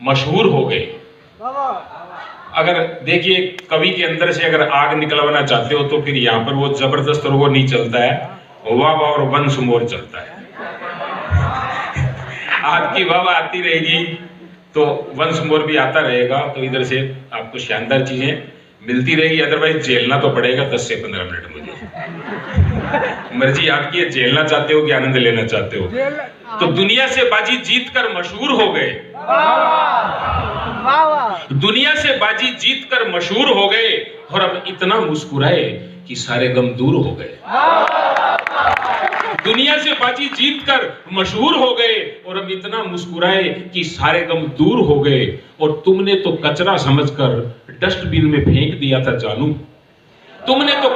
मशहूर हो गए। अगर देखिए कवि के अंदर से अगर आग निकलवाना चाहते हो तो फिर यहाँ पर वो जबरदस्त और वो नहीं चलता है, वाह वाह और वंश मोर चलता है। आपकी वाह वाह आती रहेगी तो वंश मोर भी आता रहेगा, तो इधर से आपको शानदार चीजें मिलती रहेगी। अदरवाइज झेलना तो पड़ेगा 10 से 15 मिनट मुझे। मर्जी आपकी है, झेलना चाहते हो कि आनंद लेना चाहते हो। तो दुनिया से बाजी जीत कर मशहूर हो गए, दुनिया से बाजी जीत कर मशहूर हो गए और अब इतना मुस्कुराए कि सारे गम दूर हो गए। दुनिया से बाजी जीत कर मशहूर हो गए और अब इतना मुस्कुराए कि सारे गम दूर हो गए। और तुमने तो कचरा समझकर डस्टबिन में फेंक दिया था जानू, तुमने तो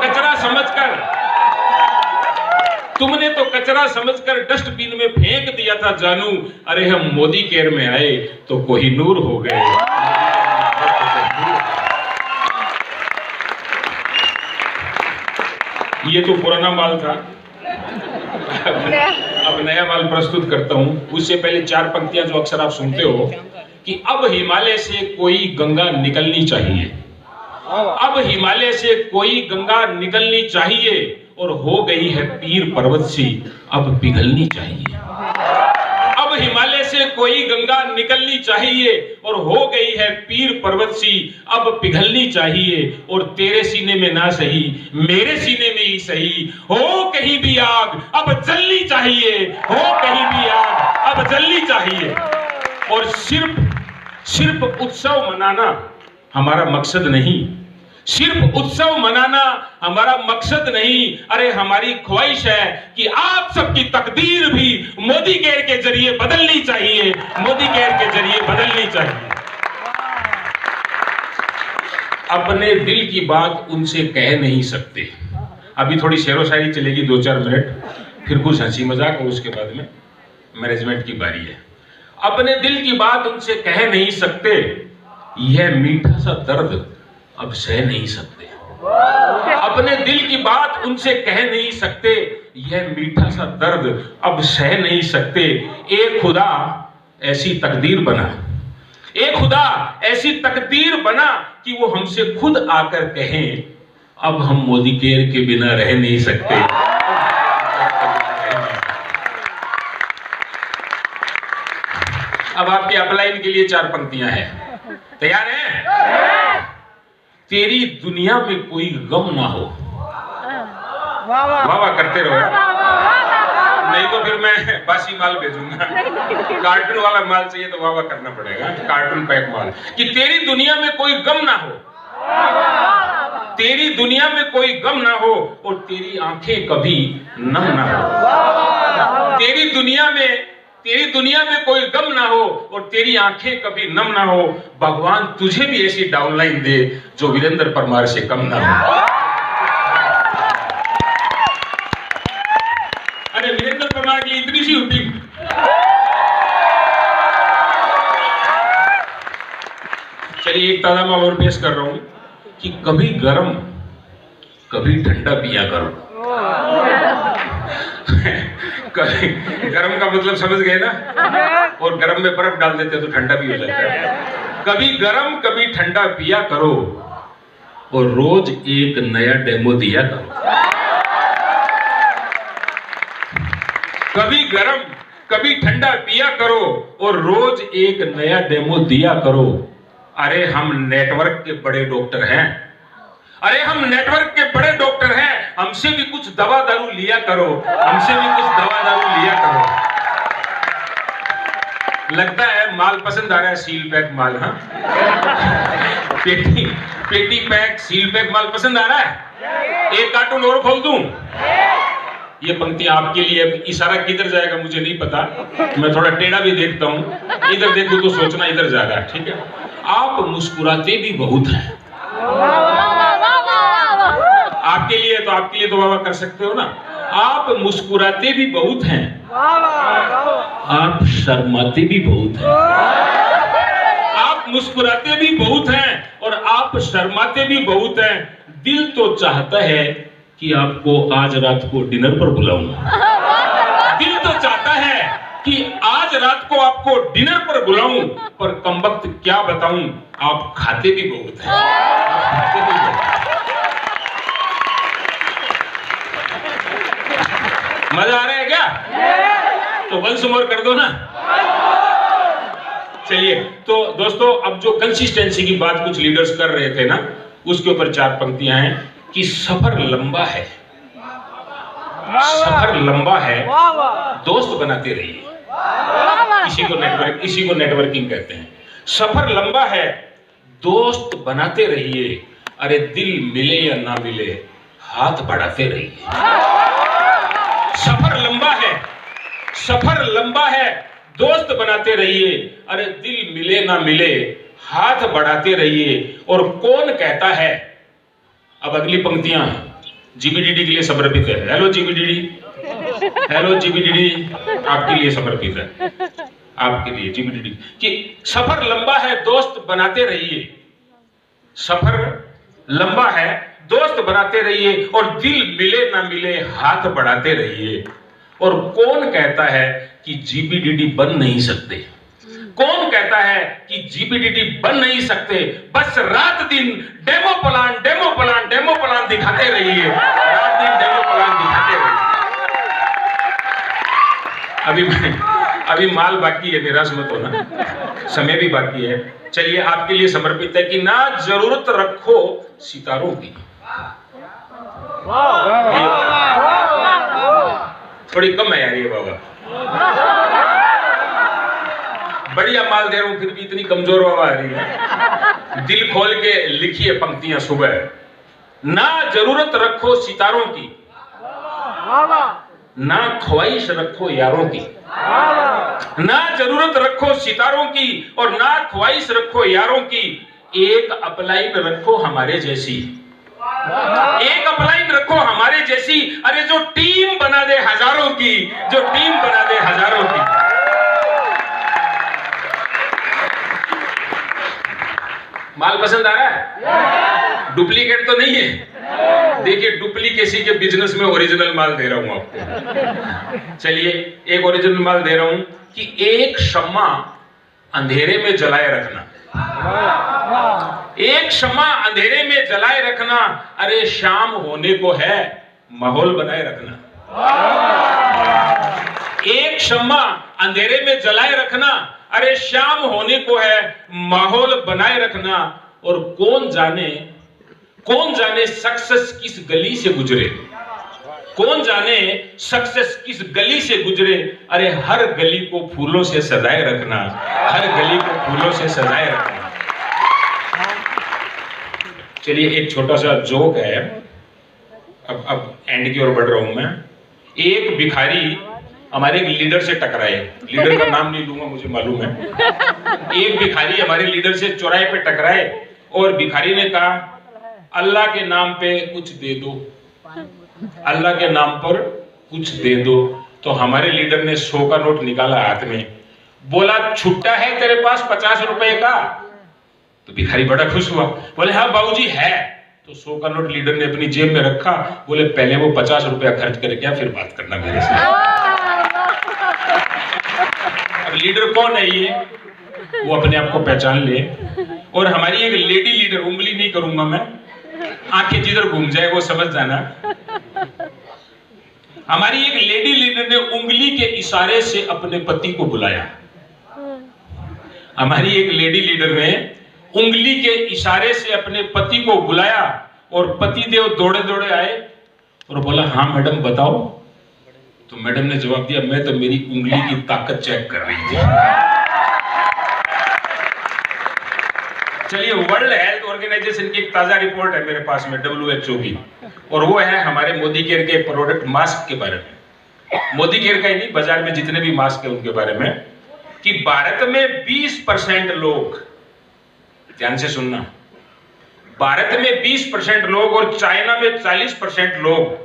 कचरा समझकर डस्टबिन में फेंक दिया था जानू। अरे हम मोदी केयर में आए तो कोहिनूर हो गए। ये तो पुराना माल था, अब नया माल प्रस्तुत करता हूं। उससे पहले 4 पंक्तियां जो अक्सर आप सुनते हो कि अब हिमालय से कोई गंगा निकलनी चाहिए, अब हिमालय से कोई गंगा निकलनी चाहिए और हो गई है पीर पर्वत सी अब पिघलनी चाहिए। अब हिमालय से कोई गंगा निकलनी चाहिए और हो गई है पीर पर्वत सी अब पिघलनी चाहिए। और तेरे सीने में ना सही मेरे सीने में ही सही, हो कहीं भी आग अब जलनी चाहिए, हो कहीं भी आग अब जलनी चाहिए। और सिर्फ उत्सव मनाना हमारा मकसद नहीं, सिर्फ उत्सव मनाना हमारा मकसद नहीं। अरे हमारी ख्वाहिश है कि आप सबकी तकदीर भी मोदी केयर के जरिए बदलनी चाहिए, मोदी केयर के जरिए बदलनी चाहिए। अपने दिल की बात उनसे कह नहीं सकते। अभी थोड़ी शेरो शायरी चलेगी 2-4 मिनट, फिर कुछ हंसी मजाक और उसके बाद में मैनेजमेंट की बारी है। अपने दिल की बात उनसे कह नहीं सकते, यह मीठा सा दर्द अब सह नहीं सकते। अपने दिल की बात उनसे कह नहीं सकते, यह मीठा सा दर्द अब सह नहीं सकते। एक खुदा ऐसी तकदीर बना, एक खुदा ऐसी तकदीर बना कि वो हमसे खुद आकर कहें अब हम मोदी केयर के बिना रह नहीं सकते। अब आपके अपलाइन के लिए 4 पंक्तियां हैं, तैयार हैं? तेरी दुनिया में कोई गम ना हो, वाह वाह करते रहो, नहीं तो फिर मैं बासी माल भेजूंगा। कार्टून वाला माल चाहिए तो वाह वाह करना पड़ेगा, कार्टून पैक माल। कि तेरी दुनिया में कोई गम ना हो, तेरी दुनिया में कोई गम ना हो और तेरी आंखें कभी नम ना हो। तेरी दुनिया में कोई गम ना हो और तेरी आंखें कभी नम ना हो। भगवान तुझे भी ऐसी डाउनलाइन दे जो वीरेंद्र परमार से कम ना हो। अरे वीरेंद्र परमार की इतनी सी होती। चलिए एक ताजा मैं और पेश कर रहा हूं कि कभी गरम कभी ठंडा पिया करो। गरम का मतलब समझ गए ना, और गरम में बर्फ डाल देते तो ठंडा भी हो जाता है। कभी गरम कभी ठंडा पिया करो और रोज एक नया डेमो दिया करो। कभी गरम कभी ठंडा पिया करो और रोज एक नया डेमो दिया करो। अरे हम नेटवर्क के बड़े डॉक्टर हैं, अरे हम नेटवर्क के बड़े डॉक्टर हैं, हमसे भी कुछ दवा दारू लिया करो, हमसे भी कुछ दवा दारू लिया करो। लगता है माल पसंद आ रहा है, सील पैक माल। हाँ, पेटी पैक सील पैक माल पसंद आ रहा है। एक कार्टून और खोल दूं? ये पंक्ति आपके लिए। इशारा किधर जाएगा मुझे नहीं पता, मैं थोड़ा टेढ़ा भी देखता हूं, इधर देखूं तो सोचना इधर जा रहा है, ठीक है? आप मुस्कुराते भी बहुत हैं, आपके लिए तो वाह वाह कर सकते हो ना। आप मुस्कुराते भी बहुत हैं, आप शर्माते भी बहुत हैं। आप मुस्कुराते भी बहुत हैं और आप शर्माते भी बहुत हैं। दिल तो चाहता है कि आपको आज रात को डिनर पर बुलाऊं, दिल तो चाहता है कि आज रात को आपको डिनर पर बुलाऊं, पर कमबख्त क्या बताऊं, आप खाते भी बहुत हैं, आप खाते भी बहुत हैं। मजा आ रहा है क्या? तो वंस मोर कर दो ना। चलिए, तो दोस्तों अब जो कंसिस्टेंसी की बात कुछ लीडर्स कर रहे थे ना, उसके ऊपर 4 पंक्तियां हैं कि सफर लंबा है, सफर लंबा है, दोस्त बनाते रहिए। इसी को नेटवर्किंग कहते हैं। सफर लंबा है, दोस्त बनाते रहिए, अरे दिल मिले या ना मिले, हाथ बढ़ाते रहिए। सफर लंबा है, सफर लंबा है, दोस्त बनाते रहिए, अरे दिल मिले ना मिले, हाथ बढ़ाते रहिए। और कौन कहता है, अब अगली पंक्तियां जीबीडीडी के लिए समर्पित है। हेलो जीबीडीडी, हेलो जीबीडीडी, आपके लिए समर्पित है, आपके लिए जीबीडीडी, कि सफर लंबा है, दोस्त बनाते रहिए। सफर लंबा है, दोस्त बनाते रहिए, और दिल मिले ना मिले, हाथ बढ़ाते रहिए। और कौन कहता है कि जीबीडीडी बन नहीं सकते? कौन कहता है कि जीबीडीडी बन नहीं सकते? बस रात दिन demo plan, demo plan, demo plan दिखाते रहिए, रात दिन डेमो प्लान दिखाते रहिए। अभी माल बाकी है, निराश मत होना, समय भी बाकी है। चलिए, आपके लिए समर्पित है कि ना जरूरत रखो सितारों की। थोड़ी कम है यार ये बाबा, बढ़िया माल दे रहा हूं, फिर भी इतनी कमजोर बाबा आ रही है। दिल खोल के लिखिए पंक्तियां सुबह। ना जरूरत रखो सितारों की, ना ख्वाहिश रखो यारों की। ना जरूरत रखो सितारों की, और ना ख्वाहिश रखो यारों की। एक अपलाइन रखो हमारे जैसी, एक अपलाइन रखो हमारे जैसी, अरे जो टीम बना दे हजारों की, जो टीम बना दे हजारों की। माल पसंद आ रहा है? डुप्लीकेट तो नहीं है? देखिए, डुप्लीकेसी के बिजनेस में ओरिजिनल माल दे रहा हूं आपको। चलिए, एक ओरिजिनल माल दे रहा हूं कि एक शम्मा अंधेरे में जलाए रखना, एक शम्मा अंधेरे में जलाए रखना, अरे शाम होने को है, माहौल बनाए रखना। एक शम्मा अंधेरे में जलाए रखना, अरे शाम होने को है, माहौल बनाए रखना। और कौन जाने सक्सेस किस गली से गुजरे, कौन जाने सक्सेस किस गली से गुजरे, अरे हर गली को फूलों से सजाए रखना, हर गली को फूलों से सजाए रखना। चलिए, एक छोटा सा जोक है, अब एंड की ओर बढ़ रहा हूं मैं। एक भिखारी हमारे एक लीडर से टकराए, लीडर का नाम नहीं लूंगा, मुझे मालूम है। एक भिखारी हमारे लीडर से चौराहे पे टकराए, और भिखारी ने कहा, अल्लाह के नाम पे कुछ दे दो, अल्लाह के नाम पर कुछ दे दो। तो हमारे लीडर ने 100 का नोट निकाला हाथ में, बोला, छुट्टा है तेरे पास 50 रुपए का? तो भिखारी बड़ा खुश हुआ, बोले, हाँ बाबूजी है। तो 100 का नोट लीडर ने अपनी जेब में रखा, बोले, पहले वो 50 रुपया खर्च करके फिर बात करना मेरे से। अब लीडर कौन है ये, वो अपने आप को पहचान ले। और हमारी एक लेडी लीडर, उंगली नहीं करूंगा मैं, आंखें जिधर घूम जाए वो समझ जाना। हमारी एक लेडी लीडर ने उंगली के इशारे से अपने पति को बुलाया। हमारी एक लेडी लीडर ने उंगली के इशारे से अपने पति को बुलाया, और पति देव दौड़े दौड़े आए और बोला, हाँ मैडम बताओ। तो मैडम ने जवाब दिया, मैं तो मेरी उंगली की ताकत चेक कर रही थी। चलिए, वर्ल्ड हेल्थ ऑर्गेनाइजेशन की एक ताजा रिपोर्ट है मेरे पास में, WHO की, और वो है हमारे मोदी केयर के प्रोडक्ट मास्क के बारे में। मोदी केयर का ही नहीं, बाजार में जितने भी मास्क है उनके बारे में, कि भारत में 20% लोग, ध्यान से सुनना, भारत में 20% लोग, और चाइना में 40% लोग,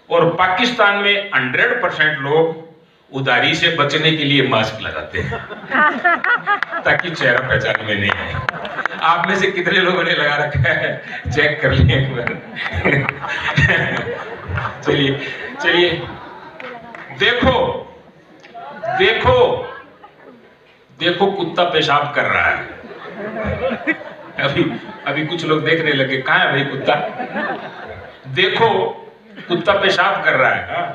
और पाकिस्तान में 100% लोग उधारी से बचने के लिए मास्क लगाते हैं ताकि चेहरा पहचान में नहीं आए। आप में से कितने लोगों ने लगा रखा है, चेक कर लिए एक बार। चलिए चलिए, देखो देखो देखो कुत्ता पेशाब कर रहा है। अभी कुछ लोग देखने लगे, कहाँ है भाई कुत्ता? देखो कुत्ता पेशाब कर रहा है। हाँ?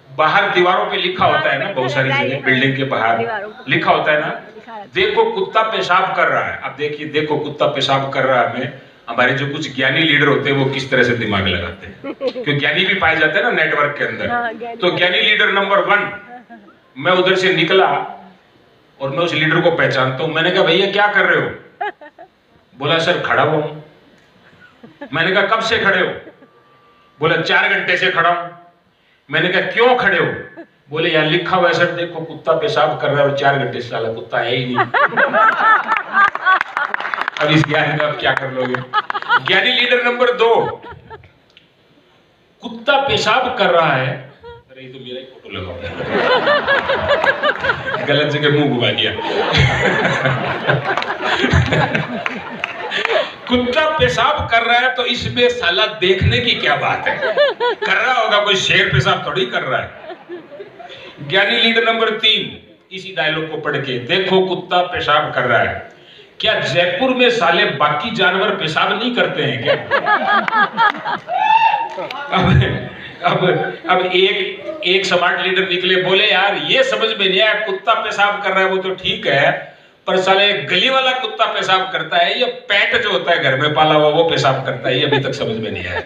बाहर दीवारों पे लिखा होता है ना, बहुत सारी जगह बिल्डिंग के बाहर लिखा होता है ना, देखो कुत्ता पेशाब कर रहा है। अब देखिए, देखो कुत्ता पेशाब कर रहा है में हमारे जो कुछ ज्ञानी लीडर होते हैं वो किस तरह से दिमाग लगाते हैं, क्योंकि ज्ञानी भी पाए जाते हैं ना नेटवर्क के अंदर। तो ज्ञानी लीडर नंबर 1, मैं उधर से निकला और मैं उस लीडर को पहचानता हूं। मैंने कहा भैया क्या कर रहे हो? बोला सर खड़ा हुआ हूं। मैंने कहा कब से खड़े हो? बोला 4 घंटे से खड़ा हूं। मैंने कहा क्यों खड़े हो? बोले यार लिखा हुआ है सर, देखो कुत्ता पेशाब कर रहा है और 4 घंटे से साला कुत्ता है ही नहीं। अब इस ज्ञानी में आप क्या कर लोगे? ज्ञानी लीडर नंबर 2, कुत्ता पेशाब कर रहा है। अरे ये तो मेरा ही फोटो लगा हुआ है, गलत जगह मुंह घुमा दिया। कुत्ता पेशाब कर रहा है तो इसमें साला देखने की क्या बात है? कर रहा होगा, कोई शेर पेशाब थोड़ी कर रहा है। ज्ञानी लीडर नंबर 3 इसी डायलॉग को पढ़ के, देखो कुत्ता पेशाब कर रहा है। क्या जयपुर में साले बाकी जानवर पेशाब नहीं करते हैं क्या? अब एक स्मार्ट लीडर निकले, बोले यार ये समझ में नहीं आया, कुत्ता पेशाब कर रहा है वो तो ठीक है, पर साले गली वाला कुत्ता पेशाब करता है, ये पेट जो होता है घर में पाला हुआ वो पेशाब करता है, ये अभी तक समझ में नहीं आया।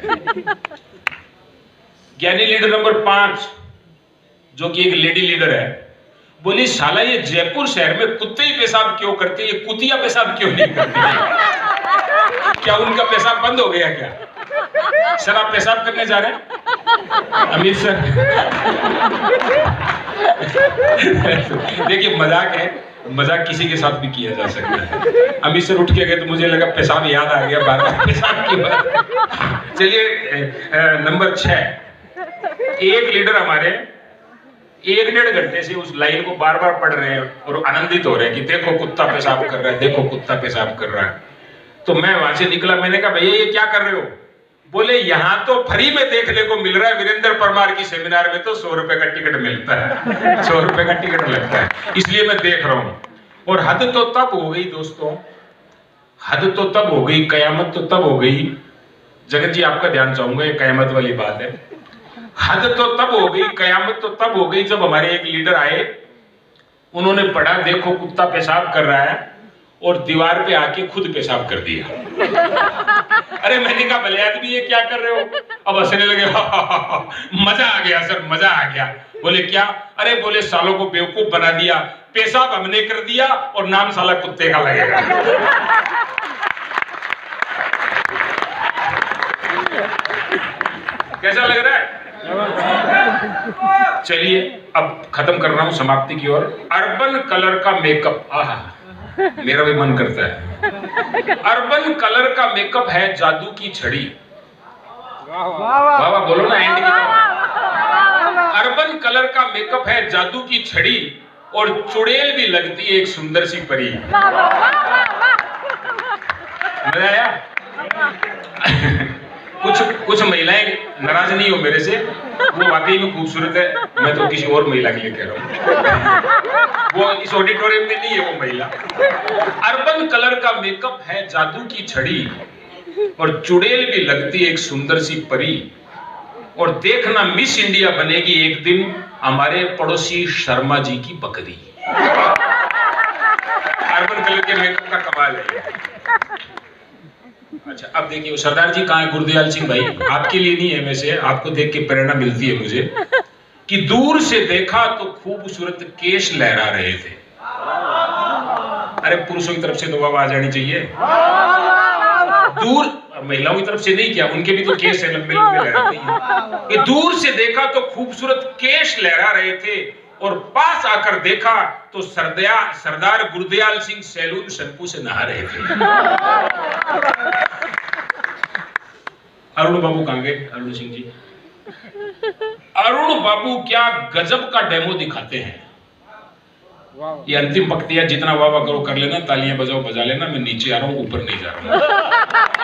ज्ञानी लीडर नंबर 5 जो कि एक लेडी लीडर है, बोली साला ये जयपुर शहर में कुत्ते ही पेशाब क्यों करते, ये कुतिया पेशाब क्यों नहीं करती? क्या उनका पेशाब बंद हो गया क्या? सर आप पेशाब करने जा रहे हैं? अमित सर देखिए मजाक है, मजाक किसी के साथ भी किया जा सकता है। अमित सर उठ के गए तो मुझे लगा पेशाब याद आ गया, बार बार पेशाब की बात। चलिए नंबर 6, एक लीडर हमारे 1-1.5 घंटे से उस लाइन को बार बार पढ़ रहे हैं और आनंदित हो रहे हैं कि देखो कुत्ता पेशाब कर रहा है, देखो कुत्ता पेशाब कर रहा है। तो मैं वहां से निकला, मैंने कहा भैया ये क्या कर रहे हो? बोले यहां तो फ्री में देखने को मिल रहा है, वीरेंद्र परमार की सेमिनार में तो 100 रुपए का टिकट मिलता है, 100 रुपए का टिकट लगता है, इसलिए मैं देख रहा हूं। और हद तो तब हो गई दोस्तों, हद तो तब हो गई, कयामत तो तब हो गई। जगत जी आपका ध्यान चाहूंगा, ये कयामत वाली बात है। हद तो तब हो गई, कयामत तो तब हो गई जब हमारे एक लीडर आए, उन्होंने पढ़ा देखो कुत्ता पेशाब कर रहा है और दीवार पे आके खुद पेशाब कर दिया। अरे मैंने कहा भले आदमी ये क्या कर रहे हो? अब हंसने लगे। मजा आ गया सर, मजा आ गया। बोले क्या? अरे बोले सालों को बेवकूफ बना दिया, पेशाब हमने कर दिया और नाम साला कुत्ते का लगेगा। कैसा लग रहा है? चलिए अब खत्म कर रहा हूं, समाप्ति की ओर। अर्बन कलर का मेकअप, आहा मेरा भी मन करता है। अर्बन कलर का मेकअप है जादू की छड़ी। वाह वाह बोलो ना, एंड की तरफ। अर्बन कलर का मेकअप है जादू की छड़ी और चुड़ैल भी लगती है एक सुंदर सी परी। मजा आया? कुछ महिलाएं नाराज नहीं हो मेरे से, वो वाकई में खूबसूरत है, मैं तो किसी और महिला के लिए कह रहा हूं, वो इस ऑडिटोरियम में नहीं है वो महिला। अर्बन कलर का मेकअप है जादू की छड़ी और चुड़ैल भी लगती है एक सुंदर सी परी। और देखना मिस इंडिया बनेगी एक दिन हमारे पड़ोसी शर्मा जी की बकरी। अर्बन कलर के मेकअप का कमाल है। अच्छा अब देखिए सरदार जी कहाँ है? गुरदयाल सिंह भाई आपके लिए नहीं है, वैसे आपको देख के प्रेरणा मिलती है मुझे, कि दूर से देखा तो खूबसूरत केश लहरा रहे थे। अरे पुरुषों की तरफ से तो आवाज आनी चाहिए, दूर महिलाओं की तरफ से नहीं, क्या उनके भी तो केश है, लंबे लंबे लहराते हैं। कि दूर से देखा तो खूबसूरत केश लहरा रहे थे और पास आकर देखा तो सरदार गुरदयाल सिंह सैलून शैम्पू से नहा रहे थे। अरुण बाबू कहां गए? अरुण सिंह जी, अरुण बाबू क्या गजब का डेमो दिखाते हैं। ये अंतिम पंक्तियां, जितना वाह वाह करो कर लेना, तालियां बजाओ बजा लेना, मैं नीचे आ रहा हूं ऊपर नहीं जा रहा हूं।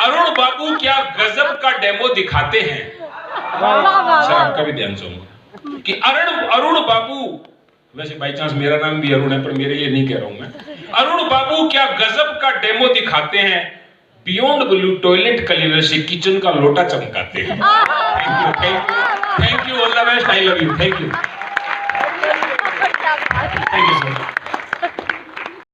अरुण बाबू क्या गजब का डेमो दिखाते हैं। सर आपका भी ध्यान चाहूंगा कि अरुण बाबू वैसे बाई चांस मेरा नाम भी अरुण है, पर मेरे लिए नहीं कह रहा हूं मैं। अरुण बाबू क्या गजब का डेमो दिखाते हैं, बियॉन्ड ब्लू टॉयलेट कलीवर से किचन का लोटा चमकाते हैं। Thank you, all the best, I love you, thank you.